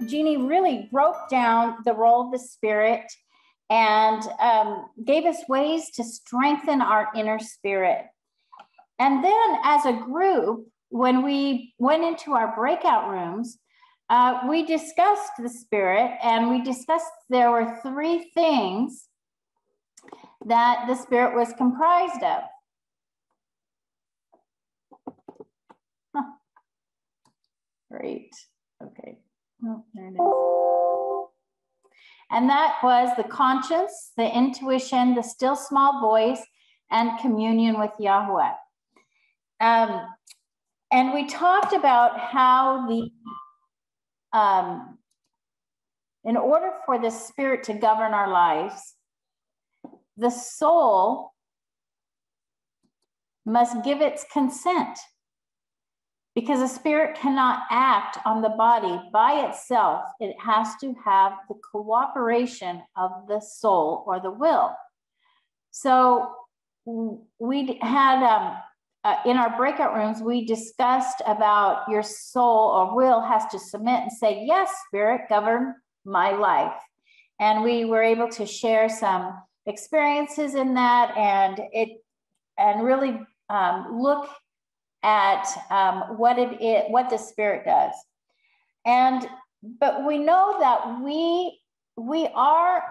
Jeannie really broke down the role of the Spirit and gave us ways to strengthen our inner spirit. And then as a group, when we went into our breakout rooms, we discussed the Spirit, and we discussed there were 3 things that the Spirit was comprised of. Huh. Great. Okay. Oh, there it is. And that was the conscience, the intuition, the still small voice, and communion with Yahuah. And we talked about how in order for the Spirit to govern our lives, the soul must give its consent, because the Spirit cannot act on the body by itself. It has to have the cooperation of the soul or the will. So we had, in our breakout rooms, we discussed about your soul or will has to submit and say, yes, Spirit, govern my life. And we were able to share some experiences in that and really look at what the Spirit does. But we know that we are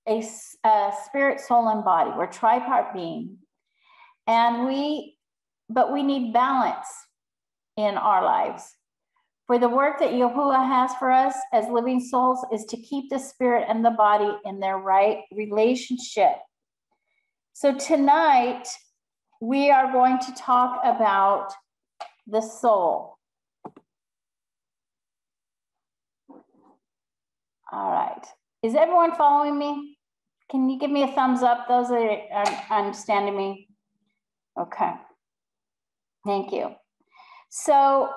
a spirit, soul, and body. We're tripart being. But we need balance in our lives. For the work that Yahuah has for us as living souls is to keep the spirit and the body in their right relationship. So tonight, we are going to talk about the soul. All right. Is everyone following me? Can you give me a thumbs up, those that are understanding me? Okay. Thank you. So,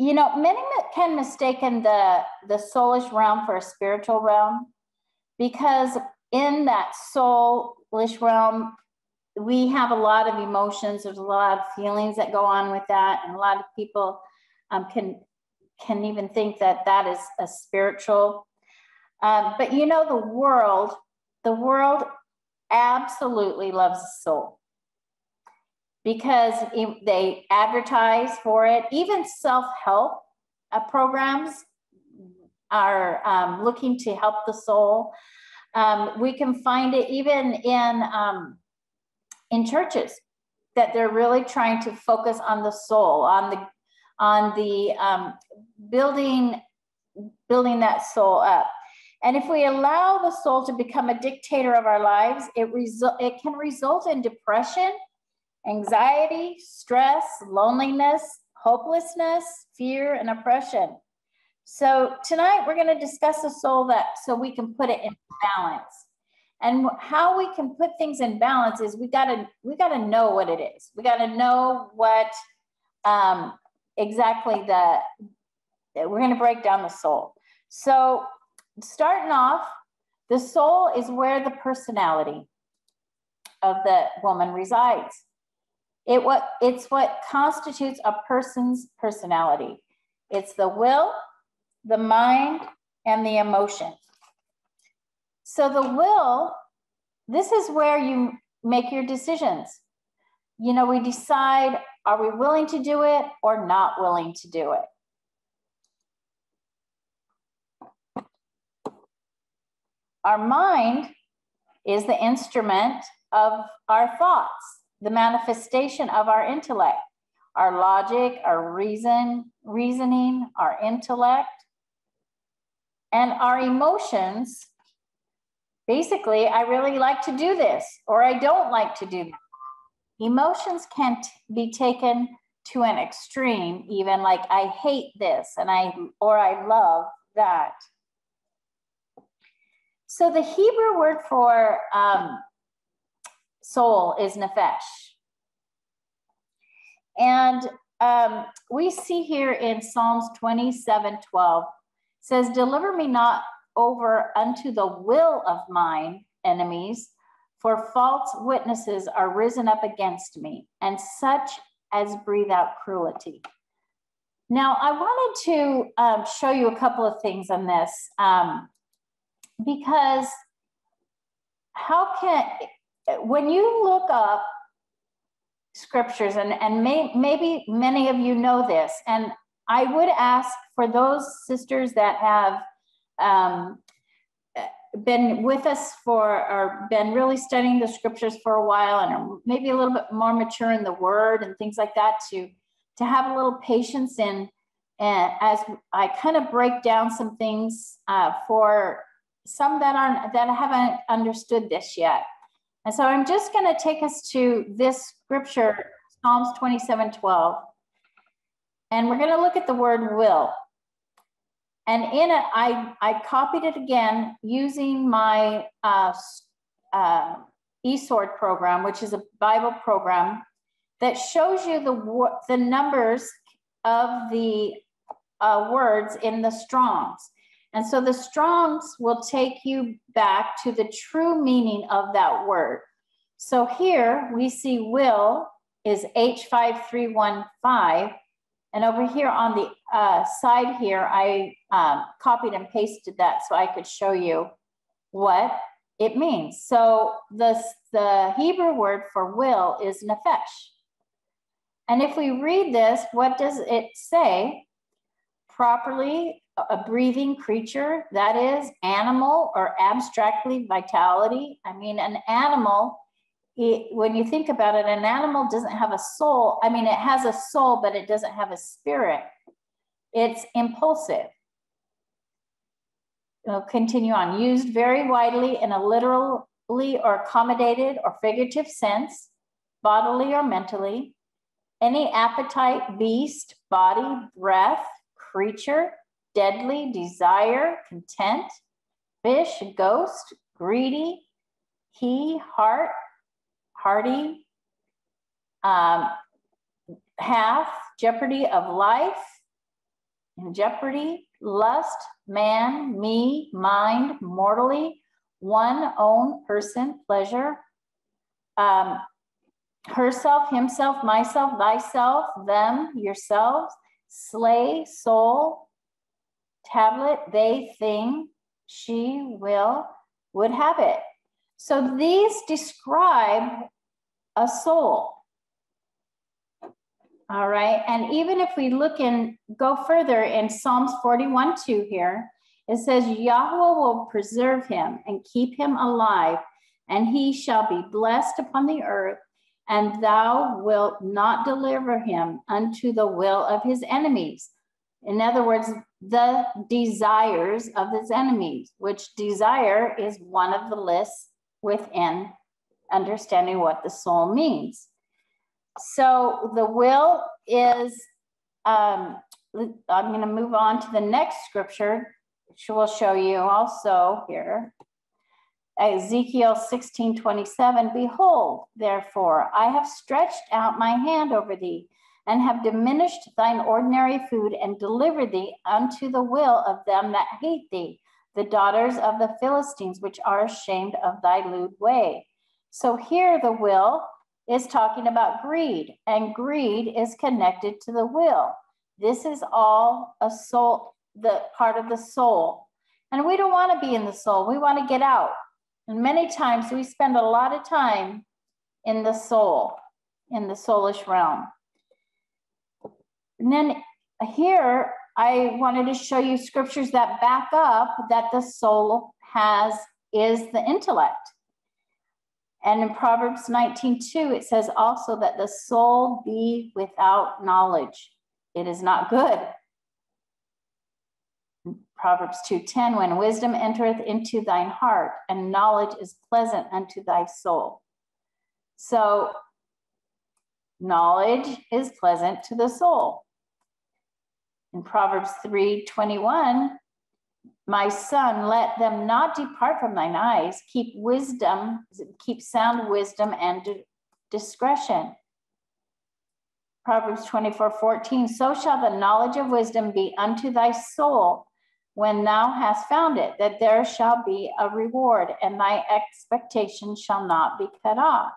you know, many can mistaken the soulish realm for a spiritual realm, because in that soulish realm, we have a lot of emotions. There's a lot of feelings that go on with that. And a lot of people can even think that that is a spiritual. But you know, the world absolutely loves the soul, because they advertise for it. Even self-help programs are looking to help the soul. We can find it even in churches, that they're really trying to focus on the soul, on the building that soul up. And if we allow the soul to become a dictator of our lives, it can result in depression, anxiety, stress, loneliness, hopelessness, fear, and oppression. So tonight we're going to discuss the soul so we can put it in balance. And how we can put things in balance is we gotta know what it is. We gotta know what exactly we're gonna break down the soul. So starting off, the soul is where the personality of the woman resides. It's what constitutes a person's personality. It's the will, the mind, and the emotion. So the will, this is where you make your decisions. You know, we decide, are we willing to do it or not willing to do it? Our mind is the instrument of our thoughts, the manifestation of our intellect, our logic, our reasoning, our intellect, and our emotions. Basically, I really like to do this, or I don't like to do that. Emotions can be taken to an extreme, even like I hate this or I love that. So the Hebrew word for soul is NEPHESH. And we see here in Psalms 27:12, says, deliver me not over unto the will of mine enemies, for false witnesses are risen up against me, and such as breathe out cruelty. Now, I wanted to show you a couple of things on this because when you look up scriptures, and maybe many of you know this, and I would ask for those sisters that have been with us or been really studying the scriptures for a while and are maybe a little bit more mature in the word and things like that to have a little patience in, and as I kind of break down some things for some that haven't understood this yet. And so I'm just going to take us to this scripture, Psalms 27:12. And we're going to look at the word will. And in it, I copied it again using my eSword program, which is a Bible program that shows you the numbers of the words in the Strongs. And so the Strongs will take you back to the true meaning of that word. So here we see will is H5315. And over here on the side here, I copied and pasted that so I could show you what it means. So the Hebrew word for will is NEPHESH. And if we read this, what does it say? Properly a breathing creature, that is animal or abstractly vitality. I mean, an animal, when you think about it, an animal doesn't have a soul. I mean, it has a soul, but it doesn't have a spirit. It's impulsive. We'll continue on. Used very widely in a literally or accommodated or figurative sense, bodily or mentally. Any appetite, beast, body, breath, creature, deadly, desire, content, fish, ghost, greedy, heart, hearty, hath, jeopardy of life, in jeopardy, lust, man, me, mind, mortally, one, own, person, pleasure, herself, himself, myself, thyself, them, yourselves, slay, soul, tablet, they, thing, she, will, would have it. So these describe a soul. All right, and even if we look and go further in Psalms 41:2 here, it says, Yahuah will preserve him and keep him alive, and he shall be blessed upon the earth, and thou wilt not deliver him unto the will of his enemies. In other words, the desires of his enemies, which desire is one of the lists within understanding what the soul means. So the will is, I'm going to move on to the next scripture, which will show you also here. Ezekiel 16:27, behold, therefore, I have stretched out my hand over thee, and have diminished thine ordinary food, and delivered thee unto the will of them that hate thee, the daughters of the Philistines, which are ashamed of thy lewd way. So here the will is talking about greed, and greed is connected to the will. This is all a soul, the part of the soul. And we don't want to be in the soul. We want to get out. And many times we spend a lot of time in the soul, in the soulish realm. And then here, I wanted to show you scriptures that back up that the soul is the intellect. And in Proverbs 19:2, it says also that the soul be without knowledge. It is not good. Proverbs 2:10, when wisdom entereth into thine heart, and knowledge is pleasant unto thy soul. So knowledge is pleasant to the soul. In Proverbs 3:21, my son, let them not depart from thine eyes. Keep wisdom, keep sound wisdom and discretion. Proverbs 24:14, so shall the knowledge of wisdom be unto thy soul when thou hast found it, that there shall be a reward, and thy expectation shall not be cut off.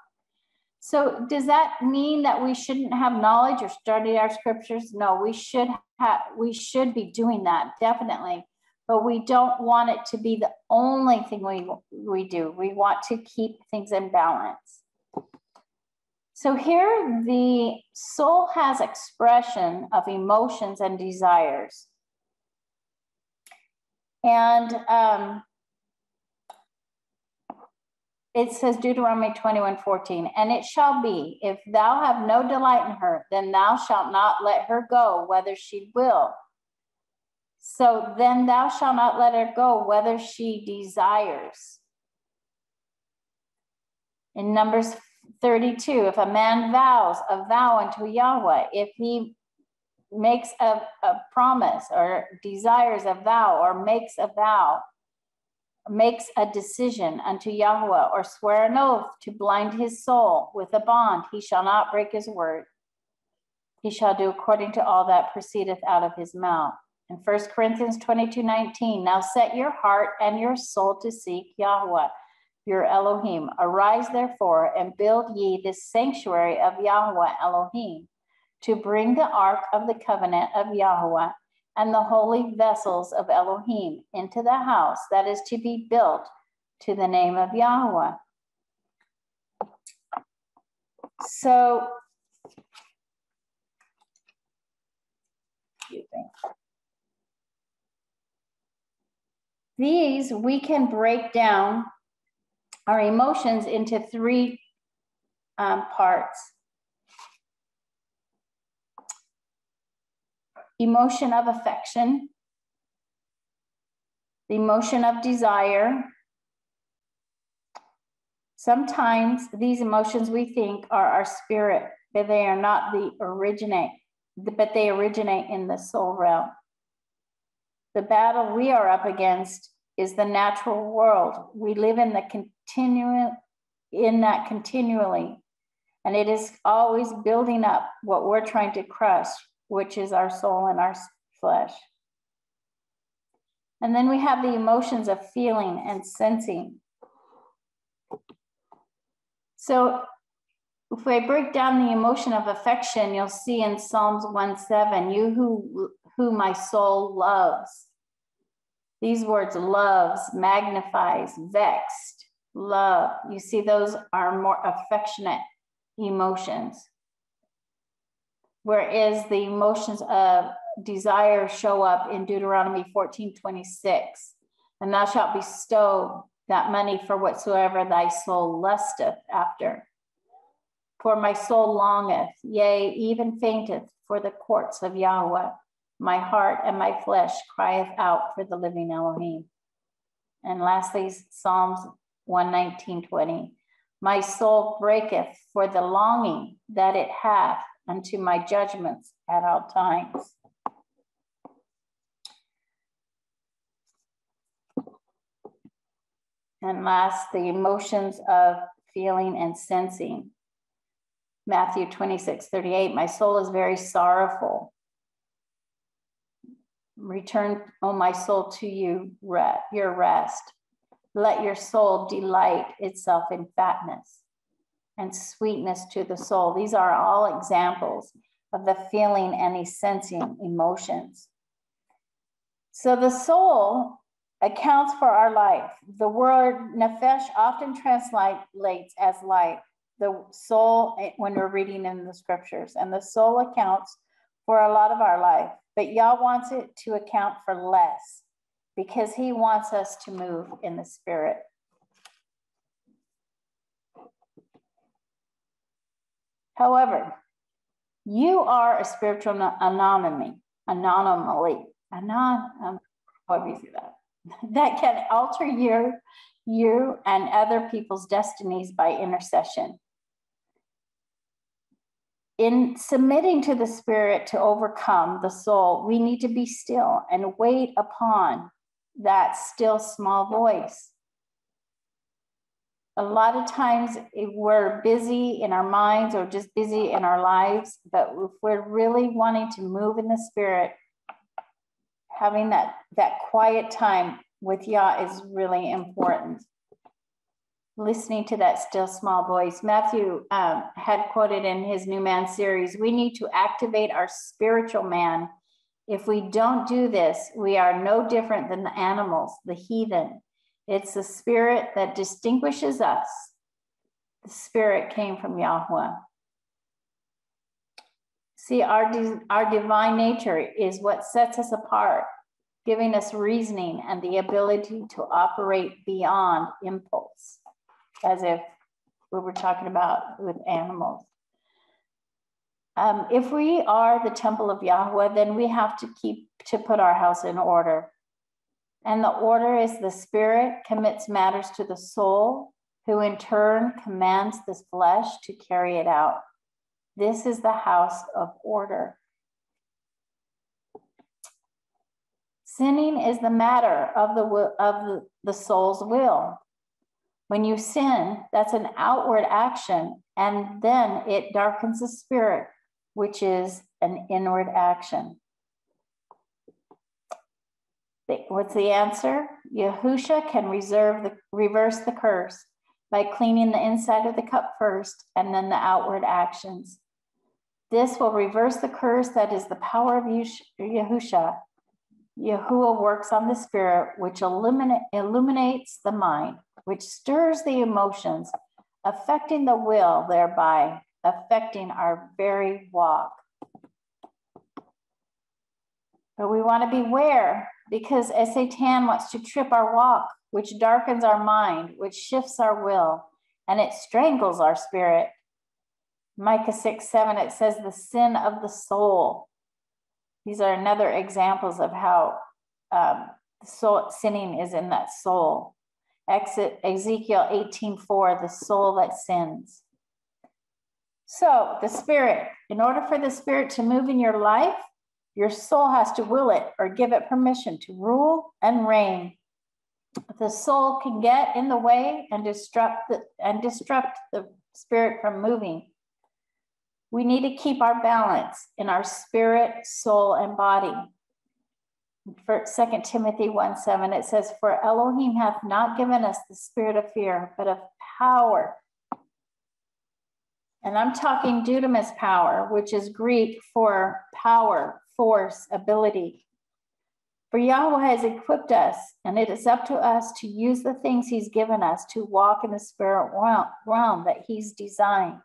So does that mean that we shouldn't have knowledge or study our scriptures? No, we should be doing that, definitely. But we don't want it to be the only thing we do. We want to keep things in balance. So here the soul has expression of emotions and desires. And it says Deuteronomy 21:14, and it shall be, if thou have no delight in her, then thou shalt not let her go, whether she will. So then thou shalt not let her go, whether she desires. In Numbers 32, if a man vows a vow unto Yahuah, if he makes a promise or desires a vow or makes a vow, makes a decision unto Yahuah or swear an oath to blind his soul with a bond, he shall not break his word. He shall do according to all that proceedeth out of his mouth. In 1 Corinthians 22:19, now set your heart and your soul to seek Yahuah, your Elohim. Arise therefore and build ye this sanctuary of Yahuah Elohim, to bring the ark of the covenant of Yahuah and the holy vessels of Elohim into the house that is to be built to the name of Yahuah. So, these we can break down our emotions into three parts. Emotion of affection, the emotion of desire. Sometimes these emotions we think are our spirit, but they are not but they originate in the soul realm. The battle we are up against is the natural world. We live in that continually, and it is always building up what we're trying to crush, which is our soul and our flesh. And then we have the emotions of feeling and sensing. So if I break down the emotion of affection, you'll see in Psalms 1:7, you who my soul loves. These words, loves, magnifies, vexed, love. You see, those are more affectionate emotions. Whereas the emotions of desire show up in Deuteronomy 14:26. And thou shalt bestow that money for whatsoever thy soul lusteth after. For my soul longeth, yea, even fainteth for the courts of Yahuah. My heart and my flesh crieth out for the living Elohim. And lastly, Psalms 119:20. My soul breaketh for the longing that it hath unto my judgments at all times. And last, the emotions of feeling and sensing. Matthew 26:38, my soul is very sorrowful. Return, O my soul, to you your rest. Let your soul delight itself in fatness and sweetness to the soul. These are all examples of the feeling and sensing emotions. So the soul accounts for our life. The word NEPHESH often translates as life. The soul, when we're reading in the scriptures, and the soul accounts for a lot of our life, but Yah wants it to account for less because he wants us to move in the spirit. However, you are a spiritual anomaly, however you say that, that can alter you and other people's destinies by intercession. In submitting to the spirit to overcome the soul, we need to be still and wait upon that still small voice. A lot of times we're busy in our minds or just busy in our lives, but if we're really wanting to move in the spirit, having that quiet time with Yah is really important. listening to that still small voice. Matthew had quoted in his New Man series, we need to activate our spiritual man. If we don't do this, we are no different than the animals, the heathen. It's the spirit that distinguishes us. The spirit came from Yahuah. See, our divine nature is what sets us apart, giving us reasoning and the ability to operate beyond impulse, as if we were talking about with animals. If we are the temple of Yahuah, then we have to put our house in order. And the order is the spirit commits matters to the soul, who in turn commands the flesh to carry it out. This is the house of order. Sinning is the matter of the soul's will. When you sin, that's an outward action, and then it darkens the spirit, which is an inward action. What's the answer? Yahusha can reverse the curse by cleaning the inside of the cup first and then the outward actions. This will reverse the curse that is the power of Yahusha. Yahuah works on the spirit, which illuminates the mind, which stirs the emotions, affecting the will, thereby affecting our very walk. But we want to beware, because Satan wants to trip our walk, which darkens our mind, which shifts our will, and it strangles our spirit. Micah 6:7, it says the sin of the soul. These are another examples of how sinning is in that soul. Ezekiel 18:4, the soul that sins. So the spirit, in order for the spirit to move in your life, your soul has to will it or give it permission to rule and reign. The soul can get in the way and disrupt the spirit from moving. We need to keep our balance in our spirit, soul, and body. For 2 Timothy 1:7, it says, for Elohim hath not given us the spirit of fear, but of power. And I'm talking dunamis power, which is Greek for power, force, ability. For Yahuah has equipped us, and it is up to us to use the things he's given us to walk in the spirit realm that he's designed.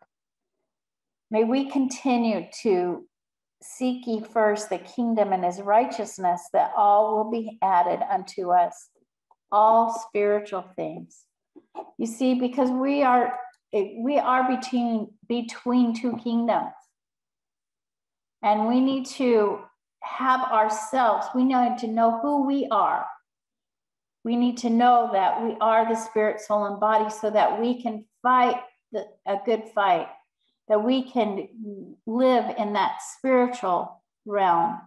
May we continue to seek ye first the kingdom and his righteousness, that all will be added unto us, all spiritual things. You see, because we are between two kingdoms, and we need to have ourselves, we need to know who we are. We need to know that we are the spirit, soul, and body, so that we can fight a good fight, that we can live in that spiritual realm.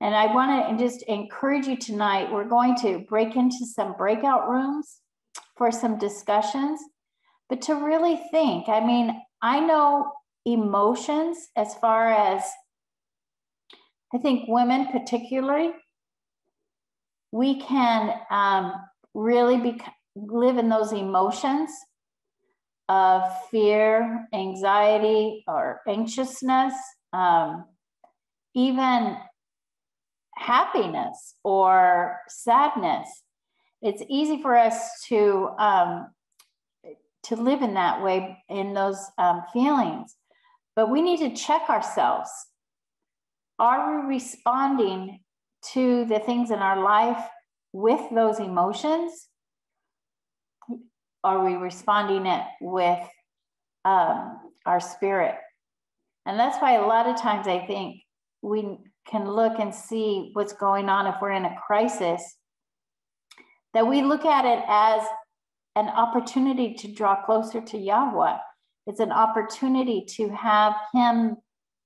And I want to just encourage you tonight, we're going to break into some breakout rooms for some discussions, but to really think. I mean, I know emotions, as far as I think women particularly, we can really live in those emotions of fear, anxiety, or anxiousness, even happiness or sadness. It's easy for us to live in that way, in those feelings. But we need to check ourselves. Are we responding to the things in our life with those emotions? Are we responding it with our spirit? And that's why a lot of times I think we can look and see what's going on if we're in a crisis, that we look at it as an opportunity to draw closer to Yahuah. It's an opportunity to have him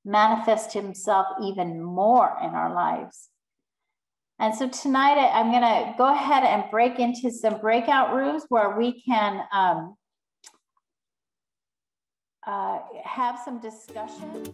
manifest himself even more in our lives. And so tonight I'm going to go ahead and break into some breakout rooms where we can have some discussion.